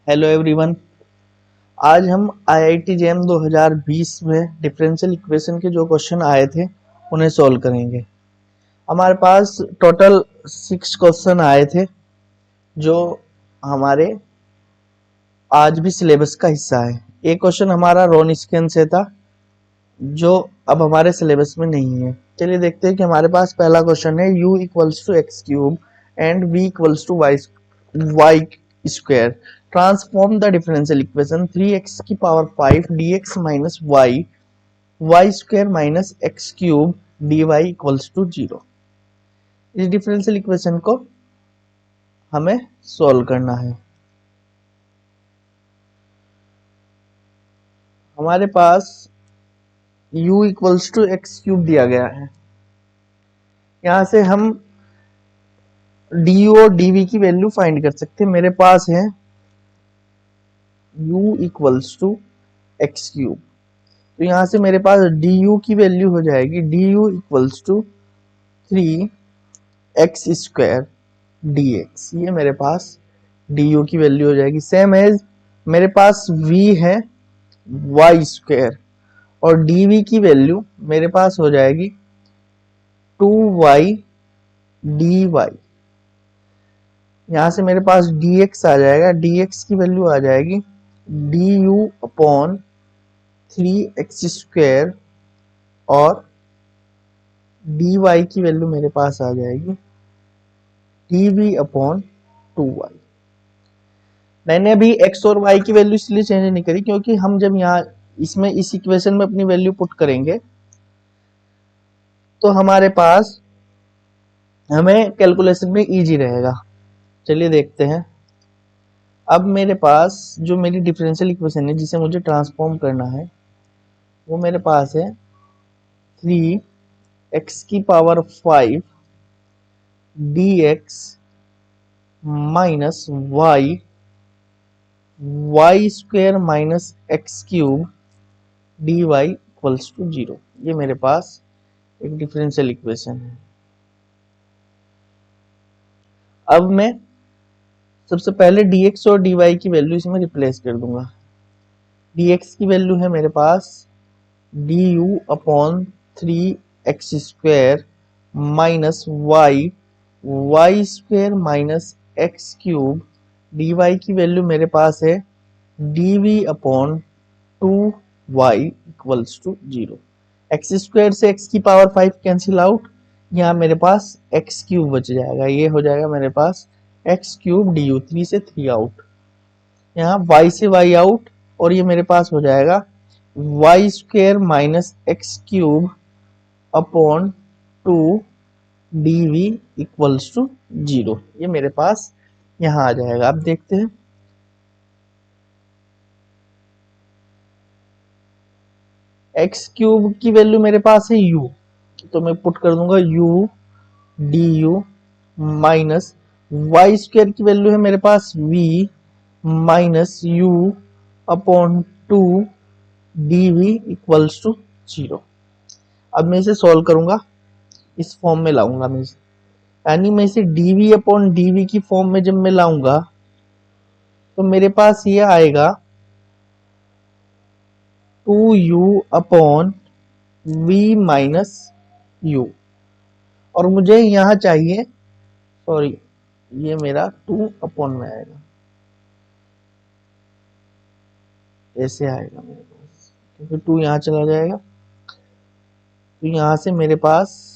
Hello everyone. आज हम IIT GeM 2020 में डिफरेंशियल इक्वेशन के जो क्वेश्चन आए थे उन्हें सॉल्व करेंगे। हमारे पास टोटल 6 क्वेश्चन आए थे जो हमारे आज भी सिलेबस का हिस्सा है। एक क्वेश्चन हमारा रोनिस्कियन से था जो अब हमारे सिलेबस में नहीं है। चलिए देखते हैं कि हमारे पास पहला क्वेश्चन है u equals to X cube and v equals to Y square transform the differential equation 3x की power 5 dx minus Y square minus X cube dy equals to 0। इस डिफरेंशियल इक्वेशन को हमें सॉल्व करना है। हमारे पास u equals to X cube दिया गया है। यहाँ से हम du और dv की वैल्यू फाइंड कर सकते हैं। मेरे पास है u equals to X cube, तो यहाँ से मेरे पास du की वैल्यू हो जाएगी du equals to 3x square dx। ये मेरे पास du की वैल्यू हो जाएगी। सेम एज मेरे पास v है y स्क्वायर और dv की वैल्यू मेरे पास हो जाएगी 2y dy। यहाँ से मेरे पास dx आ जाएगा, dx की वैल्यू आ जाएगी du अपॉन 3x स्क्वायर और dy की वैल्यू मेरे पास आ जाएगी dv अपॉन 2y। मैंने अभी x और y की वैल्यू इसलिए चेंज नहीं करी क्योंकि हम जब यहाँ इसमें इस इक्वेशन में अपनी वैल्यू पुट करेंगे तो हमारे पास हमें कैलकुलेशन में इजी रहेगा। चलिए देखते हैं। अब मेरे पास जो मेरी डिफरेंशियल इक्वेशन है जिसे मुझे ट्रांसफॉर्म करना है वो मेरे पास है 3x की power 5 dx minus Y square minus X cube dy equals to 0। ये मेरे पास एक डिफरेंशियल इक्वेशन है। अब मैं सबसे पहले dx और dy की वैल्यू इसमें रिप्लेस कर दूंगा। dx की वैल्यू है मेरे पास du upon 3x square minus Y square minus X cube dy की वैल्यू मेरे पास है dv upon 2y equals to 0। X square से x की पावर 5 कैंसिल आउट, यहाँ मेरे पास एक्स क्यूब बच जाएगा। ये हो जाएगा मेरे पास एक्स क्यूब du, 3 से 3 आउट, यहाँ y से y आउट और ये मेरे पास हो जाएगा Y square minus X cube upon 2 dv equals to 0। ये मेरे पास यहाँ आ जाएगा। अब देखते हैं। एक्स क्यूब की वैल्यू मेरे पास है u, तो मैं पुट कर दूंगा u du minus Y square की वैल्यू है मेरे पास v minus u upon 2 dv equals to 0। अब मैं इसे सॉल्व करूंगा, इस फॉर्म में लाऊंगा मैं इसे, यानी मैं इसे dv अपॉन dv की फॉर्म में जब मैं लाऊंगा तो मेरे पास ये आएगा 2u upon v minus u और मुझे यहाँ चाहिए, सॉरी ये मेरा 2 अपॉन में आएगा, ऐसे आएगा मेरे पास क्योंकि 2 यहाँ चला जाएगा। तो यहाँ से मेरे पास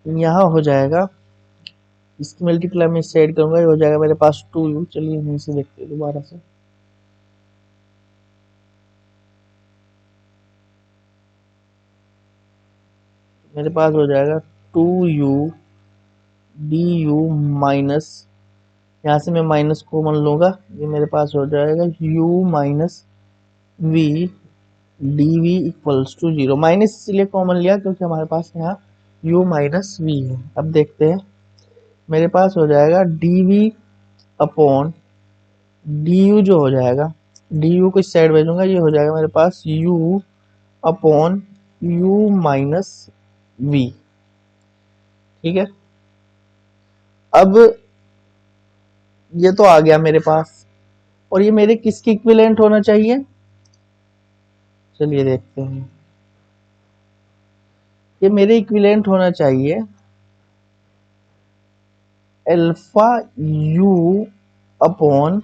यहाँ हो जाएगा, इसकी मल्टीप्लाई में इससे ऐड करूंगा, ये हो जाएगा मेरे पास 2u। चलिए यहीं से देखते हैं दोबारा से। मेरे पास हो जाएगा 2u du माइनस, यहाँ से मैं माइनस कॉमन लूंगा, ये मेरे पास हो जाएगा u minus V D V equals to 0। Minus इसलिए कॉमन लिया क्योंकि हमारे पास यहाँ u माइनस वी है। अब देखते हैं, मेरे पास हो जाएगा D V upon D U, जो हो जाएगा डी यू को इस साइड भेजूंगा, ये हो जाएगा मेरे पास u upon u minus V. ठीक है, अब ये तो आ गया मेरे पास, और ये मेरे किसके इक्विवेलेंट होना चाहिए, चलिए देखते हैं। ये मेरे इक्विवेलेंट होना चाहिए alpha u upon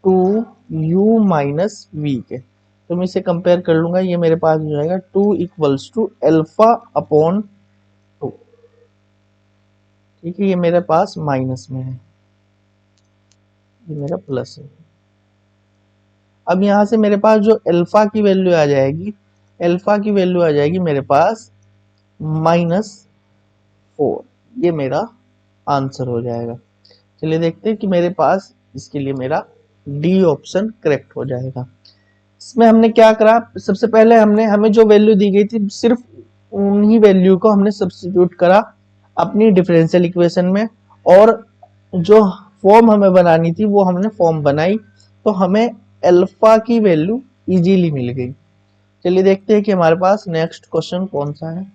2u minus V के। तो मैं इसे कंपेयर कर लूंगा, ये मेरे पास हो जाएगा 2 इक्वल्स टू अल्फा अपॉन 2। ठीक है, ये मेरे पास माइनस में है, ये मेरा प्लस है। अब यहां से मेरे पास जो अल्फा की वैल्यू आ जाएगी, अल्फा की वैल्यू आ जाएगी मेरे पास -4। ये मेरा आंसर हो जाएगा। चलिए देखते हैं कि मेरे पास इसके लिए मेरा डी ऑप्शन करेक्ट हो जाएगा। इसमें हमने क्या करा, सबसे पहले हमें जो वैल्यू दी गई थी सिर्फ उन्हीं वैल्यू को हमने सब्स्टिट्यूट करा अपनी डिफरेंशियल इक्वेशन में, और जो फॉर्म हमें बनानी थी वो हमने फॉर्म बनाई, तो हमें अल्फा की वैल्यू इजीली मिल गई। चलिए देखते हैं कि हमारे पास नेक्स्ट क्वेश्चन कौन सा है।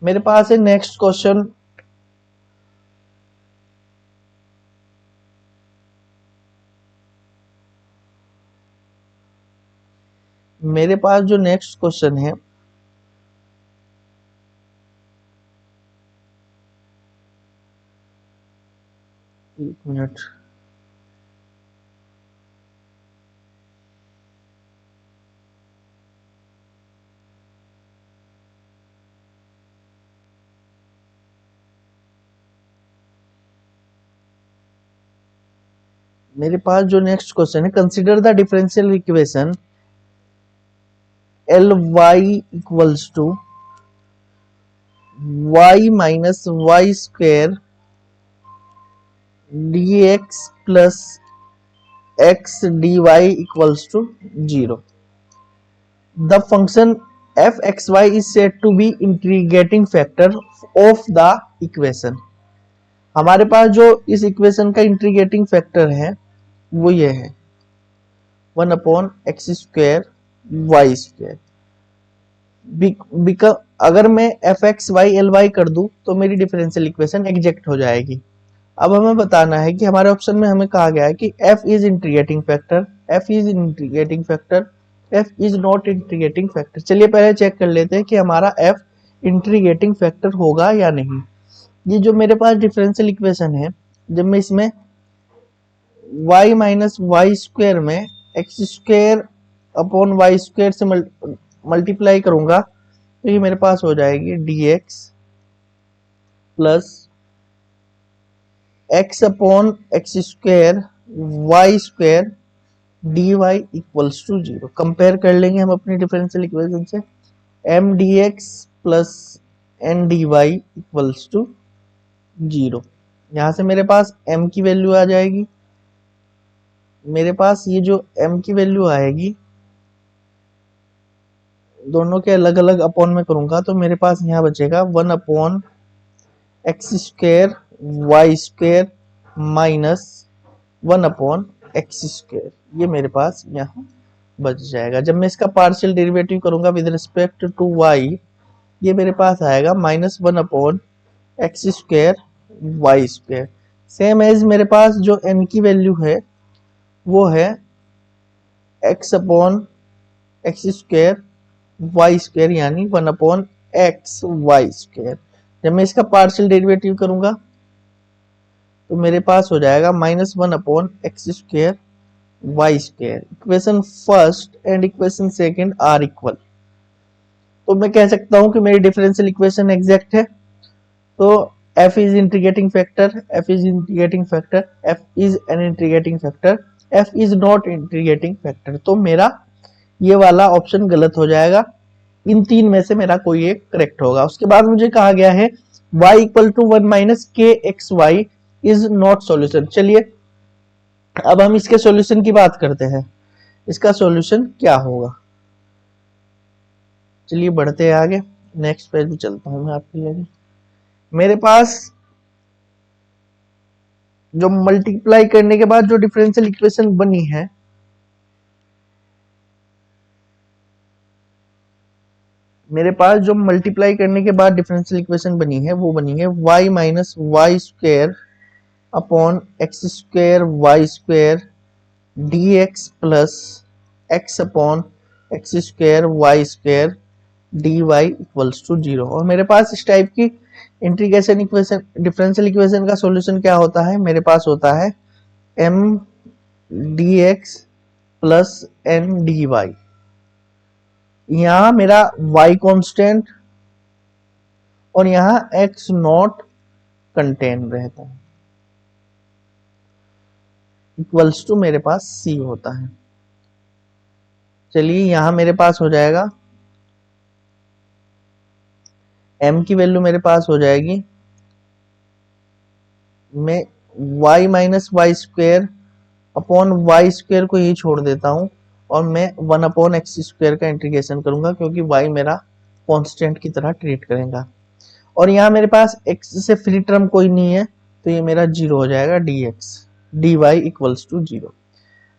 मेरे पास है नेक्स्ट क्वेश्चन, मेरे पास जो नेक्स्ट क्वेश्चन है एक मिनट, मेरे पास जो नेक्स्ट क्वेश्चन है, consider the differential equation L Y equals to y minus Y square D x plus X D Y equals to 0। The function F x Y is said to be integrating factor of the equation. हमारे पास जो इस equation का integrating factor है वो ये है 1 upon X square Y square. अगर मैं F x Y L Y कर दूं तो मेरी डिफरेंशियल इक्वेशन एग्जैक्ट हो जाएगी। अब हमें बताना है कि हमारे ऑप्शन में हमें कहा गया है कि f is integrating factor, f is integrating factor, f is not integrating factor. चलिए पहले चेक कर लेते हैं कि हमारा f इंटीग्रेटिंग फैक्टर होगा या नहीं। ये जो मेरे पास डिफरेंशियल इक्वेशन है, जब मैं इसमें y माइनस वाई स्क्वायर में X square upon Y square से मल्टीप्लाई करूंगा तो ये मेरे पास हो जाएगी dx plus x upon X square Y square D Y equals to 0। Compare कर लेंगे हम अपनी डिफरेंशियल इक्वेशन से, M D x plus N D Y equals to 0। यहां से मेरे पास m की वैल्यू आ जाएगी, मेरे पास ये जो m की वैल्यू आएगी दोनों के अलग अलग अपॉन में करूंगा तो मेरे पास यहाँ बचेगा 1 upon X square Y square minus 1 upon X square. ये मेरे पास यहाँ बच जाएगा। जब मैं इसका पार्शियल डेरिवेटिव करूंगा विद रिस्पेक्ट टू y, ये मेरे पास आएगा -1 upon X square Y square. Same as मेरे पास जो n की वैल्यू है वो है x upon X square Y square, यानी 1 अपॉन एक्स वाई स्क्वायर। जब मैं इसका पार्शियल डेरिवेटिव करूंगा तो मेरे पास हो जाएगा -1 upon X square Y square. Equation first and equation second are equal, तो मैं कह सकता हूं कि मेरी डिफरेंशियल इक्वेशन एग्जैक्ट है। तो f is integrating factor, f is integrating factor, f is an integrating factor, f is not integrating factor. तो मेरा ये वाला ऑप्शन गलत हो जाएगा, इन तीन में से मेरा कोई एक करेक्ट होगा। उसके बाद मुझे कहा गया है y equal to 1 minus K X Y is not solution. चलिए अब हम इसके सॉल्यूशन की बात करते हैं। इसका सॉल्यूशन क्या होगा। चलिए बढ़ते हैं आगे, नेक्स्ट पेज पे चलता हूं मैं आपके लिए। मेरे पास जो मल्टीप्लाई करने के बाद जो डिफरेंशियल इक्वेशन बनी है, मेरे पास जो मल्टीप्लाई करने के बाद डिफरेंशियल इक्वेशन बनी है वो बनी है y minus Y square upon X square Y square D x plus X upon X square Y square D Y equals to 0। और मेरे पास इस टाइप की इंटीग्रेशन इक्वेशन डिफरेंशियल इक्वेशन का सॉल्यूशन क्या होता है, मेरे पास होता है m dx plus n dy। यहां मेरा y कांस्टेंट और यहां x नॉट कंटेन रहता है, इक्वल्स टू मेरे पास c होता है। चलिए यहां मेरे पास हो जाएगा m की वैल्यू मेरे पास हो जाएगी, मैं y minus Y square upon Y square को ही छोड़ देता हूं और मैं 1 अपॉन एक्स स्क्वेयर का इंटीग्रेशन करूंगा क्योंकि y मेरा कांस्टेंट की तरह ट्रीट करेगा। और यहाँ मेरे पास x से फ्री टर्म कोई नहीं है तो ये मेरा 0 हो जाएगा dx dy इक्वल्स टू 0।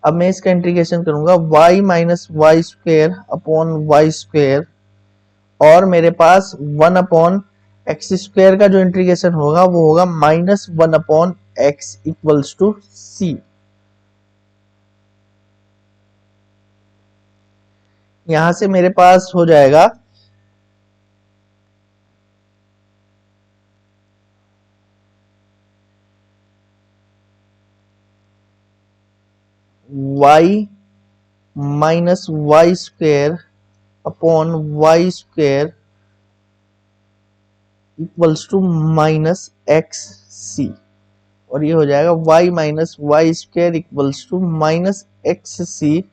अब मैं इसका इंटीग्रेशन करूंगा y minus Y square upon Y square और मेरे पास 1 अपॉन एक्स स्क्वेयर का जो इंटीग्रेशन होगा वो होगा minus 1 upon x equals to c। यहां से मेरे पास हो जाएगा y minus Y square upon Y square equals to minus x c. और ये हो जाएगा y minus Y square equals to minus x c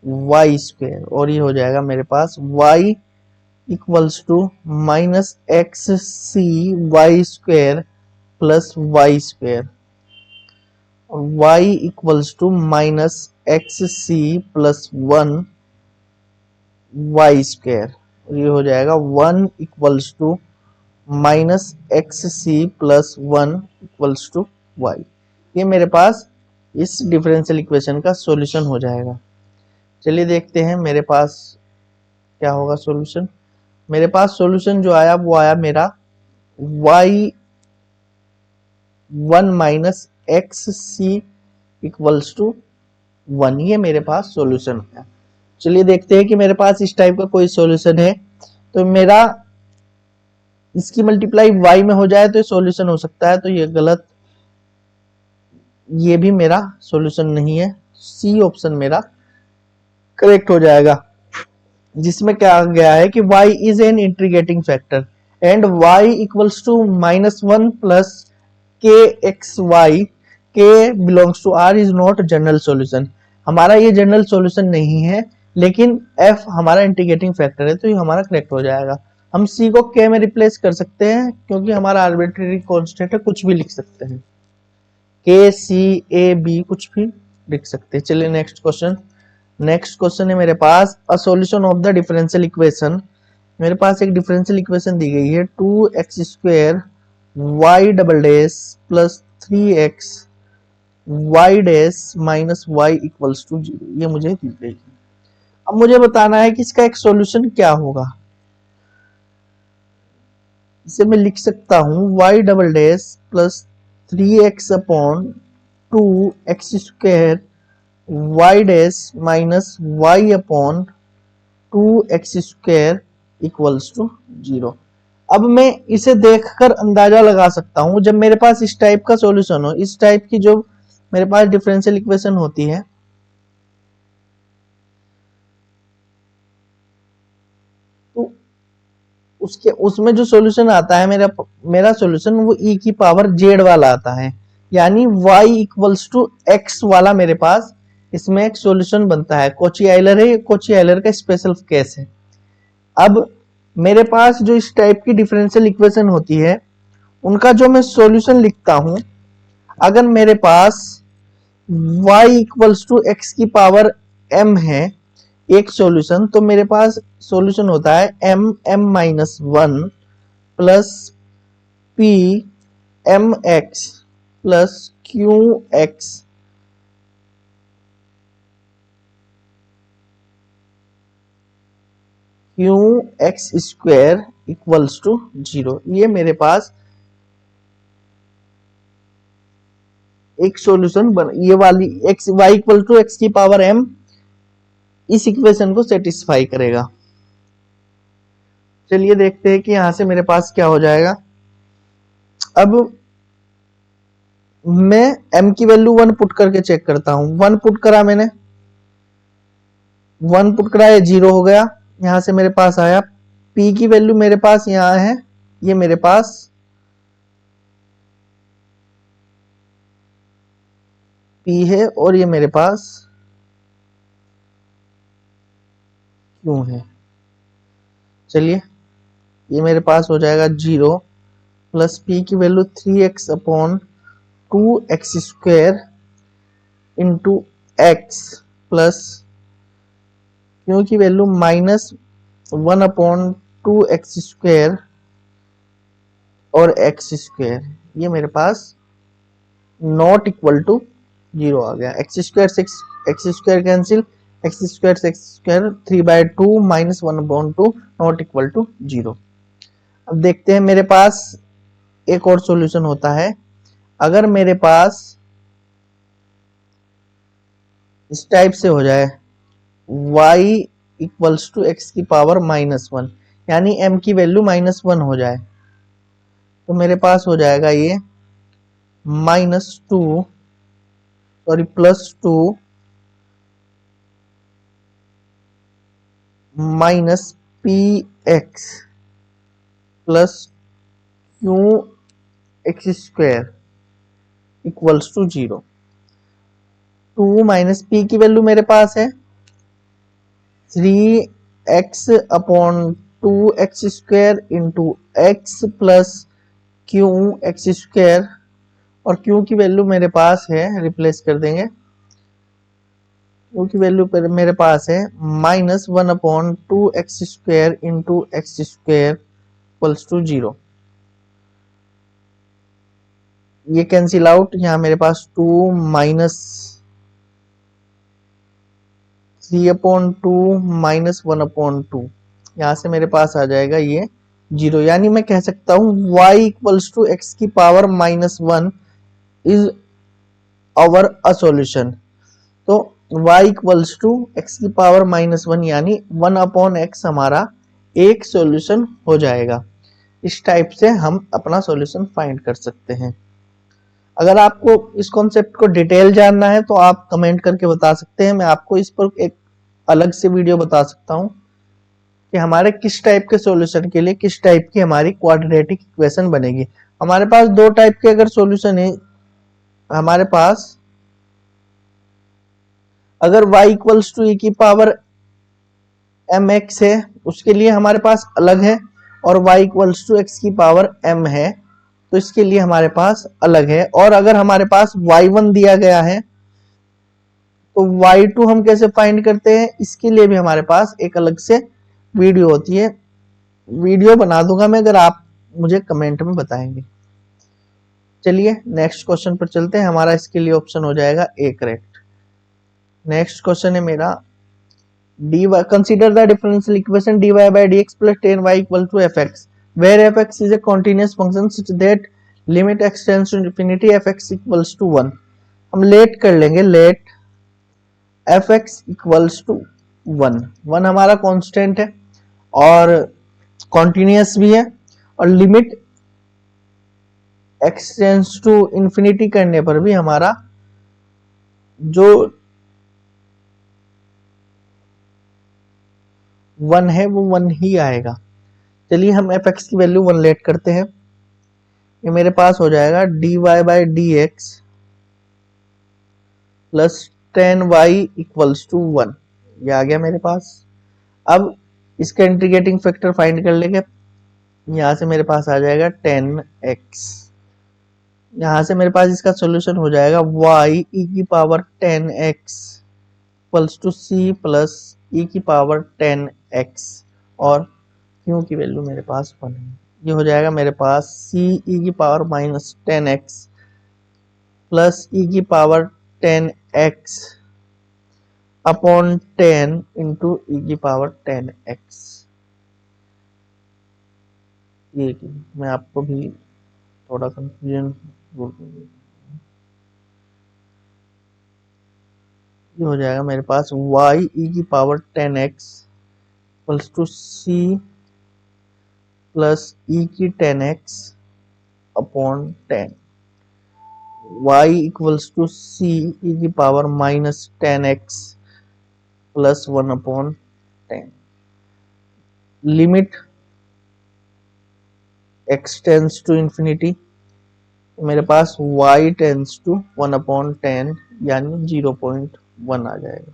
y square. और ये हो जाएगा मेरे पास y equals to minus x c y square plus y square और y equals to minus x C plus 1 Y square. ये हो जाएगा 1 equals to minus x C plus 1 equals to Y. ये मेरे पास इस डिफरेंशियल इक्वेशन का solution हो जाएगा। चलिए देखते हैं मेरे पास क्या होगा सॉल्यूशन। मेरे पास सॉल्यूशन जो आया वो आया मेरा y 1 minus x C equals to 1। ये मेरे पास सॉल्यूशन है। चलिए देखते हैं कि मेरे पास इस टाइप का कोई सॉल्यूशन है तो मेरा इसकी मल्टीप्लाई y में हो जाए तो ये सॉल्यूशन हो सकता है, तो ये गलत, ये भी मेरा सॉल्यूशन नहीं है। सी ऑप्शन मेरा करेक्ट हो जाएगा, जिसमें क्या गया है कि y is an integrating factor and y equals to minus 1 plus K X Y K belongs to r is not general solution. हमारा ये जनरल सॉल्यूशन नहीं है, लेकिन f हमारा इंटीग्रेटिंग फैक्टर है तो ये हमारा करेक्ट हो जाएगा। हम c को k में रिप्लेस कर सकते हैं क्योंकि हमारा आर्बिट्रेरी कांस्टेंट है, कुछ भी लिख सकते हैं, k c a b कुछ भी लिख सकते हैं। चलिए नेक्स्ट क्वेश्चन। नेक्स्ट क्वेश्चन है मेरे पास a solution of the differential equation. मेरे पास एक डिफरेंशियल इक्वेशन दी गई है 2x square y double dash plus 3x y dash minus y equals to 0। ये मुझे दी गई है। अब मुझे बताना है कि इसका एक सॉल्यूशन क्या होगा। इसे मैं लिख सकता हूं y double dash plus 3x upon 2x square y dash minus y upon 2x square equals to 0। अब मैं इसे देखकर अंदाजा लगा सकता हूं, जब मेरे पास इस टाइप का सॉल्यूशन हो, इस टाइप की जो मेरे पास डिफरेंशियल इक्वेशन होती है, तो उसके उसमें जो सॉल्यूशन आता है मेरा सॉल्यूशन वो e की पावर z वाला आता है, यानी y इक्वल्स टू x वाला मेरे पास इसमें एक सॉल्यूशन बनता है। कोची आइलर है, ये कोची आइलर का स्पेशल केस है। अब मेरे पास जो इस टाइप की डिफरेंशियल इक्वेशन होती है उनका जो मैं सॉल्यूशन लिखता हूं, अगर मेरे पास y इक्वल्स टू एक्स की पावर m है एक सॉल्यूशन, तो मेरे पास सॉल्यूशन होता है m-1 plus p mx plus qx qx square equals to 0। ये मेरे पास एक सॉल्यूशन बन, ये वाली x y equal to x की पावर m इस इक्वेशन को सेटिस्फाई करेगा। चलिए देखते हैं कि यहां से मेरे पास क्या हो जाएगा। अब मैं m की वैल्यू 1 पुट करके चेक करता हूं। 1 पुट करा मैंने, 1 पुट करा, ये 0 हो गया। यहां से मेरे पास आया p की वैल्यू मेरे पास यहां है, ये मेरे पास p है और ये मेरे पास q है। चलिए ये मेरे पास हो जाएगा 0 प्लस p की value 3x upon 2x square into x plus q की वैल्यू -1 अपॉन 2x स्क्वायर और x स्क्वायर, ये मेरे पास नॉट इक्वल टू 0 आ गया। x स्क्वायर से x square cancel, x square से x square 3/2 -1/2 not equal to 0। अब देखते हैं मेरे पास एक और सॉल्यूशन होता है। अगर मेरे पास इस टाइप से हो जाए y इक्वल्स टू x की पावर -1, यानी m की वैल्यू -1 हो जाए, तो मेरे पास हो जाएगा ये +2 minus px plus qx square equals to 0। 2 minus p की वैल्यू मेरे पास है 3x upon 2x square into x plus qx square, और q की वैल्यू मेरे पास है, रिप्लेस कर देंगे, q की वैल्यू मेरे पास है -1 upon 2x square into x square equals to 0। ये कैंसिल आउट, यहाँ मेरे पास 2 माइनस 3 अपॉन 2 -1 अपॉन 2, यहाँ से मेरे पास आ जाएगा ये 0। यानी मैं कह सकता हूँ y इक्वल्स टू x की power -1 is our a solution. तो y इक्वल्स टू x की पावर -1 यानी 1 अपॉन x हमारा एक सॉल्यूशन हो जाएगा। इस टाइप से हम अपना सॉल्यूशन फाइंड कर सकते हैं। अगर आपको इस कॉन्सेप्ट को डिटेल जानना है तो आप कमेंट करके बता सकते हैं, मैं आपको इस पर एक अलग से वीडियो बता सकता हूं कि हमारे किस टाइप के सॉल्यूशन के लिए किस टाइप की हमारी क्वाड्रेटिक इक्वेशन बनेगी। हमारे पास दो टाइप के अगर सॉल्यूशन है, हमारे पास अगर y इक्वल्स टू e की पावर mx है उसके लिए हमारे पास अलग है, और y इक्वल्स टू x की पावर m है तो इसके लिए हमारे पास अलग है। और अगर हमारे पास y1 दिया गया है तो y2 हम कैसे फाइंड करते हैं, इसके लिए भी हमारे पास एक अलग से वीडियो होती है, वीडियो बना दूंगा मैं अगर आप मुझे कमेंट में बताएंगे। चलिए नेक्स्ट क्वेश्चन पर चलते हैं। हमारा इसके लिए ऑप्शन हो जाएगा ए करेक्ट। नेक्स्ट क्वेश्चन है मेरा dy, consider the differential equation dy by dx plus 10y equal to fx where fx is a continuous function such that limit x tends to infinity fx equals to 1। हम late कर लेंगे, late fx equals to 1। 1 हमारा constant है और continuous भी है, और limit x tends to infinity करने पर भी हमारा जो 1 है वो 1 ही आएगा। चलिए हम fx की वैल्यू 1 लेट करते हैं। ये मेरे पास हो जाएगा dy by dx plus 10y equals to 1, ये आ गया मेरे पास। अब इसका इंटीग्रेटिंग फैक्टर फाइंड कर लेंगे। यहां से मेरे पास आ जाएगा 10x, यहां से मेरे पास इसका सॉल्यूशन हो जाएगा y e की power 10x equals to c plus e की पावर 10x और क्यू की वैल्यू मेरे पास 1 है। ये हो जाएगा मेरे पास सी ई की power minus 10x plus e की पावर 10x अपॉन 10 इंटू ई की पावर 10x। ये मैं आपको भी थोड़ा कंफ्यूजन, ये हो जाएगा मेरे पास y ई की power 10x equals to c plus e की 10x upon 10, y equals to c e की power minus 10x plus 1 upon 10। Limit x tends to infinity, मेरे पास y टेंस टू 1 अपॉन 10 यानी 0.1 आ जाएगा।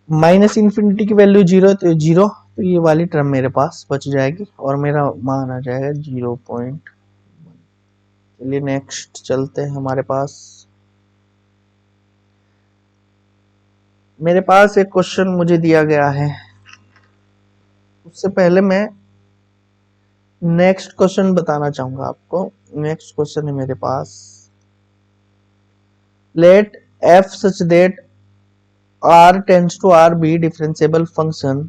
माइनस इन्फिनिटी की value 0 तो 0, तो ये वाली टर्म मेरे पास बच जाएगी और मेरा मान आ जाएगा 0.1। चलिए नेक्स्ट चलते हैं। हमारे पास मेरे पास एक क्वेश्चन मुझे दिया गया है, उससे पहले मैं नेक्स्ट क्वेश्चन बताना चाहूंगा आपको। नेक्स्ट क्वेश्चन है मेरे पास, late f such that r tends to r be differentiable function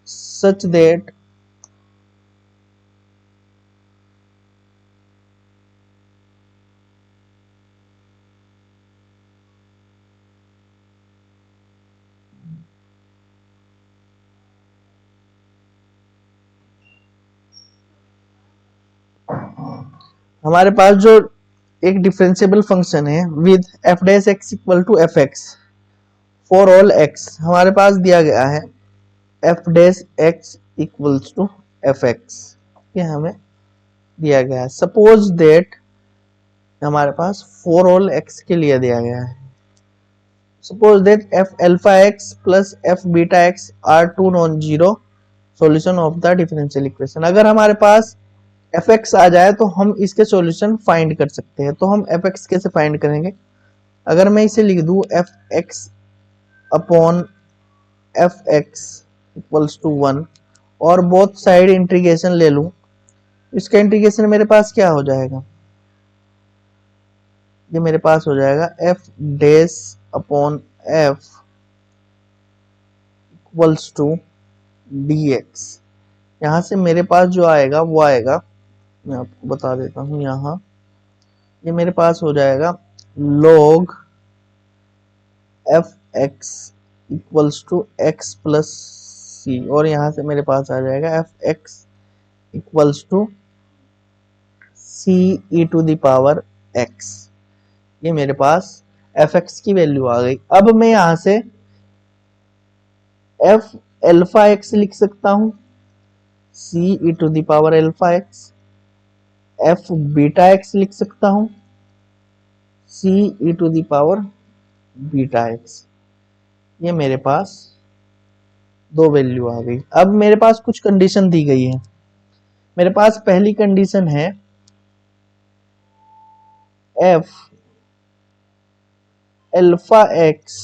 such that हमारे पास जो एक डिफरेंशिएबल फंक्शन है with F dash X equal to F X for all X, हमारे पास दिया गया है F dash X equals to F x, ये हमें दिया गया है। सपोज दैट हमारे पास फॉर ऑल एक्स के लिए दिया गया है। Suppose that F alpha X plus F beta X are two non zero solution of the differential equation. अगर हमारे पास एफ एक्स आ जाए तो हम इसके सॉल्यूशन फाइंड कर सकते हैं। तो हम एफ एक्स कैसे फाइंड करेंगे? अगर मैं इसे लिख दूं F X upon F x equals to 1 और बोथ साइड इंटीग्रेशन ले लूं, इसका इंटीग्रेशन मेरे पास क्या हो जाएगा? ये मेरे पास हो जाएगा F dash upon F equals to D X. यहां से मेरे पास जो आएगा वो आएगा, मैं आपको बता देता हूं, यहाँ ये मेरे पास हो जाएगा log f x equals to x plus c और यहाँ से मेरे पास आ जाएगा f x equals to c e to the power x. ये मेरे पास एफ एक्स की वैल्यू आ गई। अब मैं यहाँ से एफ एल्फा एक्स लिख सकता हूँ, c e to the power alpha x, f beta x लिख सकता हूँ, c e to the power beta x. ये मेरे पास दो वैल्यू आ गई। अब मेरे पास कुछ कंडीशन दी गई है। मेरे पास पहली कंडीशन है f alpha x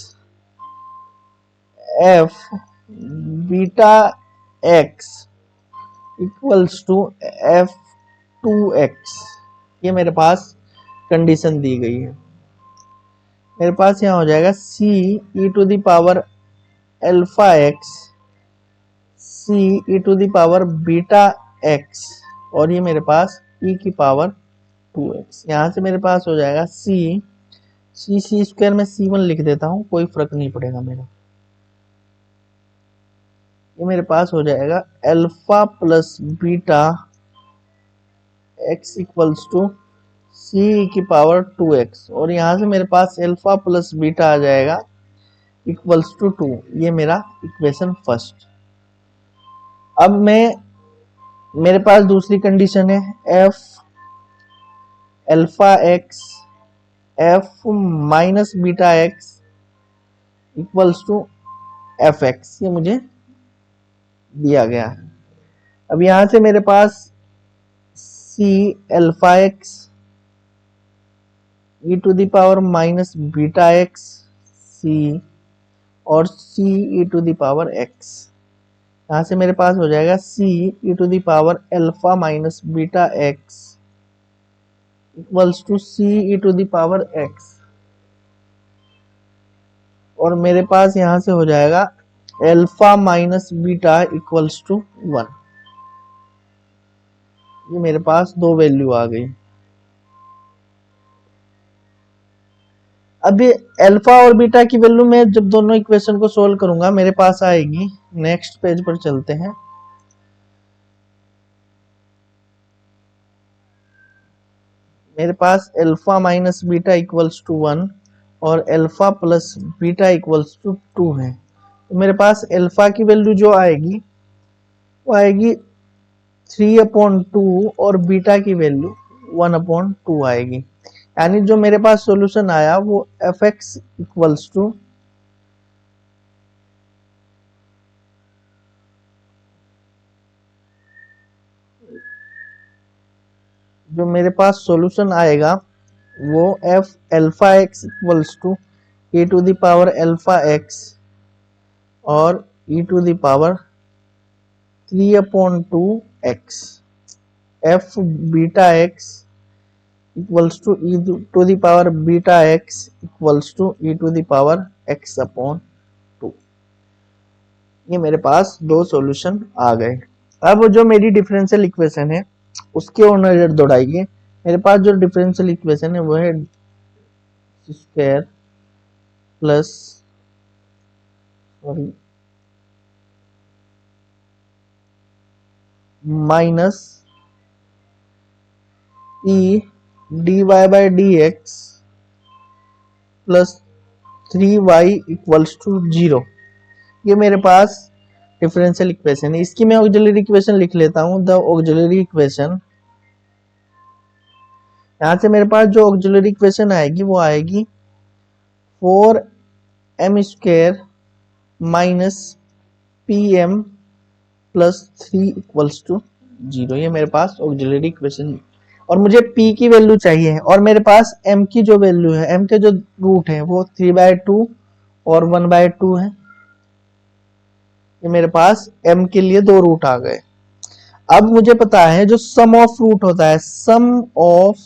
f beta x equals to f two x. ये मेरे पास कंडीशन दी गई है। मेरे पास यहाँ हो जाएगा c e to the power alpha x c e to the power beta x और ये मेरे पास ई की पावर 2x। यहाँ से मेरे पास हो जाएगा सी स्क्वायर में C1 लिख देता हूँ, कोई फर्क नहीं पड़ेगा मेरा। ये मेरे पास हो जाएगा alpha plus beta x equals to c की पावर 2x और यहाँ से मेरे पास अल्फा प्लस बीटा आ जाएगा इक्वल्स टू 2। ये मेरा इक्वेशन फर्स्ट। अब मेरे पास दूसरी कंडीशन है f alpha x f minus beta x equals to F x, ये मुझे दिया गया है। अब यहां से मेरे पास c alpha x e to the power minus beta x c और c e to the power x. यहाँ से मेरे पास हो जाएगा c e to the power alpha minus beta x equals to c e to the power x, और मेरे पास यहाँ से हो जाएगा alpha minus beta equals to 1। ये मेरे पास दो वैल्यू आ गई। अब ये अल्फा और बीटा की वैल्यू में जब दोनों इक्वेशन को सोल्व करूंगा मेरे पास आएगी, नेक्स्ट पेज पर चलते हैं। मेरे पास alpha minus beta equals to 1 और alpha plus beta equals to 2 है। तो मेरे पास अल्फा की वैल्यू जो आएगी वो आएगी 3/2 और बीटा की वैल्यू 1/2 आएगी। यानी जो मेरे पास सॉल्यूशन आया वो एफ एक्स इक्वल्स टू जो मेरे पास सॉल्यूशन आएगा वो f alpha x equals to e to the power alpha x और e to the power 3/2 x, f beta x equals to e to the power beta x equals to e to the power x/2। ये मेरे पास दो solution आ गए। अब जो मेरी differential equation है उसके ओर नजर दौड़ाइए। मेरे पास जो डिफरेंशियल इक्वेशन है वो है square plus minus e d y by d x plus 3y equals to 0। ये मेरे पास डिफरेंशियल इक्वेशन है। इसकी मैं ऑक्सिलरी इक्वेशन लिख लेता हूं। द ऑक्सिलरी इक्वेशन, यहां से मेरे पास जो ऑक्सिलरी इक्वेशन आएगी वो आएगी 4m² minus pm plus 3 equals to 0। ये मेरे पास ऑक्सिलरी इक्वेशन, और मुझे p की वैल्यू चाहिए और मेरे पास m की जो वैल्यू है, m के जो रूट है वो 3/2 और 1/2 है। ये मेरे पास m के लिए दो रूट आ गए। अब मुझे पता है जो सम ऑफ रूट होता है, sum of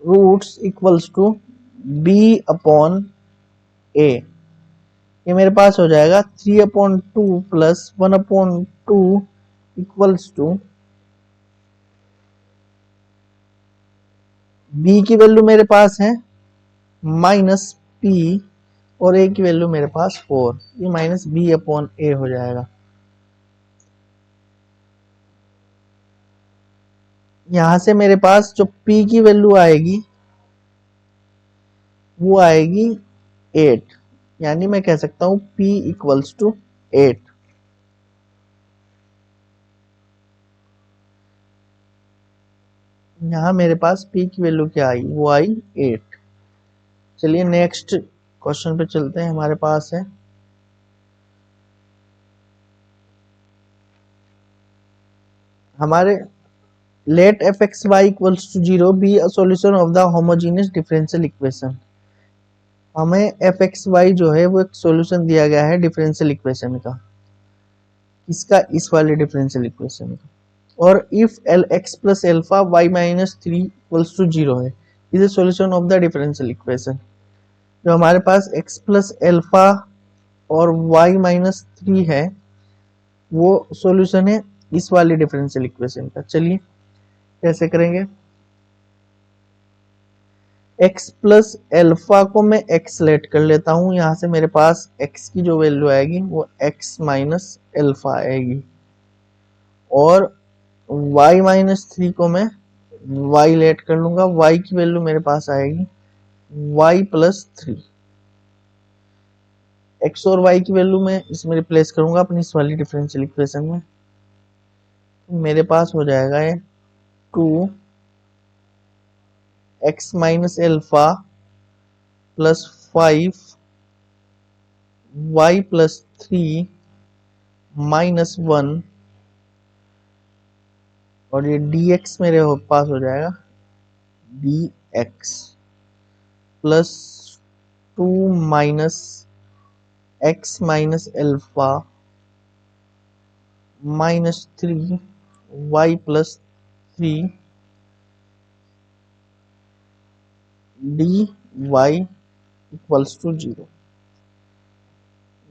roots equals to b/a। ये मेरे पास हो जाएगा 3/2 प्लस 1/2 इक्वल्स टू b की वैल्यू मेरे पास है माइनस p और a की वैल्यू मेरे पास 4। ये माइनस b/a हो जाएगा। यहां से मेरे पास जो p की वैल्यू आएगी वो आएगी 8, यानी मैं कह सकता हूं p इक्वल्स टू 8। यहां मेरे पास p की वैल्यू क्या आई, वो आई 8। चलिए नेक्स्ट क्वेश्चन पे चलते हैं। हमारे पास है हमारे let f x y equals to 0 be a solution of the homogeneous differential equation. हमें एफ एक्स वाई जो है वो एक सॉल्यूशन दिया गया है डिफरेंशियल इक्वेशन का, इसका इस वाले डिफरेंशियल इक्वेशन का, और if l x plus alpha y minus 3 equals to 0 है, is a solution of the differential equation. जो हमारे पास x प्लस एल्फा और y माइनस 3 है वो सॉल्यूशन है इस वाले डिफरेंशियल इक्वेशन का। चलिए कैसे करेंगे। x प्लस एल्फा को मैं x लेट कर लेता हूं। यहां से मेरे पास x की जो वैल्यू आएगी वो x माइनस एल्फा आएगी, और y माइनस 3 को मैं y लेट कर लूंगा। y की वैल्यू मेरे पास आएगी y प्लस 3। x और y की वैल्यू मैं इसमें रिप्लेस करूंगा अपनी इस वाली डिफरेंशियल इक्वेशन में। तो मेरे पास हो जाएगा ये 2x minus alpha plus 5 y plus 3 minus 1, और ये dx मेरे पास हो जाएगा dx plus 2 minus x minus alpha minus 3 y plus 3 dy equals to 0।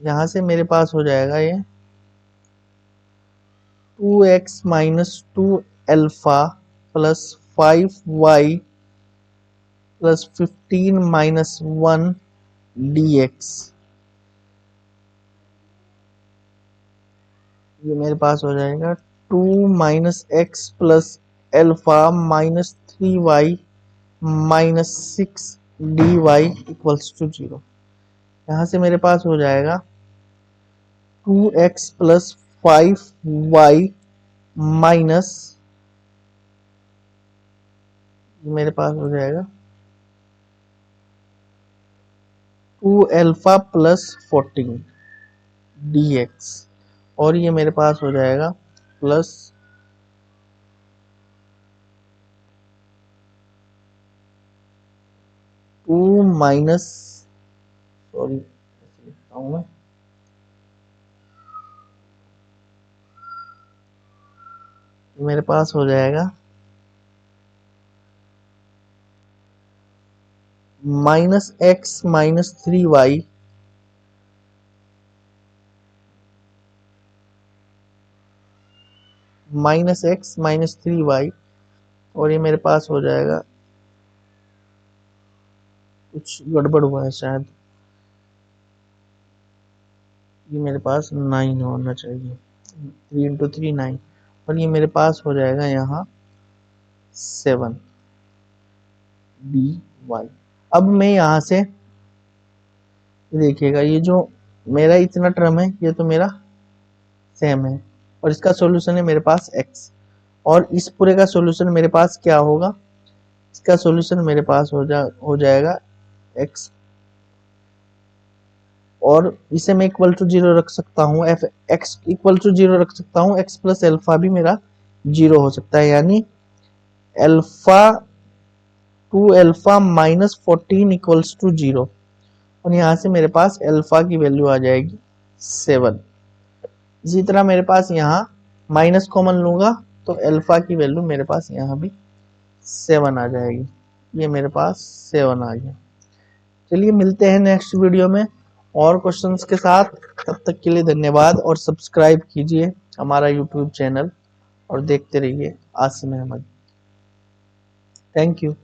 यहाँ से मेरे पास हो जाएगा ये 2x minus 2 alpha plus 5y plus 15 minus 1 dx। ये मेरे पास हो जाएगा 2 minus x plus alpha minus 3y minus 6 dy equals to 0। यहाँ से मेरे पास हो जाएगा 2x प्लस 5y माइनस, मेरे पास हो जाएगा 2 अल्फा प्लस 14 dx, और ये मेरे पास हो जाएगा प्लस 2 माइनस, सॉरी लिखता हूँ मैं, मेरे पास हो जाएगा minus x minus 3y minus x minus 3y, और ये मेरे पास हो जाएगा, कुछ गड़बड़ हुआ है शायद, ये मेरे पास 9 होना चाहिए, 3 इंटू 3 9, और ये मेरे पास हो जाएगा यहाँ 7 dy। अब मैं यहाँ से देखिएगा, ये जो मेरा इतना टर्म है ये तो मेरा सेम है, और इसका सॉल्यूशन है मेरे पास x, और इस पूरे का सॉल्यूशन मेरे पास क्या होगा, इसका सॉल्यूशन मेरे पास हो जाएगा x, और इसे मैं इक्वल टू 0 रख सकता हूँ, एफ एक्स इक्वल टू 0 रख सकता हूँ, x प्लस अल्फा भी मेरा 0 हो सकता है, यानी alpha 2 alpha minus 14 equals to 0, और यहाँ से मेरे पास अल्फा की वैल्यू आ जाएगी 7। इसी तरह मेरे पास यहाँ माइनस कॉमन लूंगा तो अल्फा की वैल्यू मेरे पास यहाँ भी 7 आ जाएगी, ये मेरे पास 7 आ गया। चलिए मिलते हैं नेक्स्ट वीडियो में और क्वेश्चंस के साथ, तब तक के लिए धन्यवाद, और सब्सक्राइब कीजिए हमारा यूट्यूब चैनल और देखते रहिए आसिम अहमद। Thank you.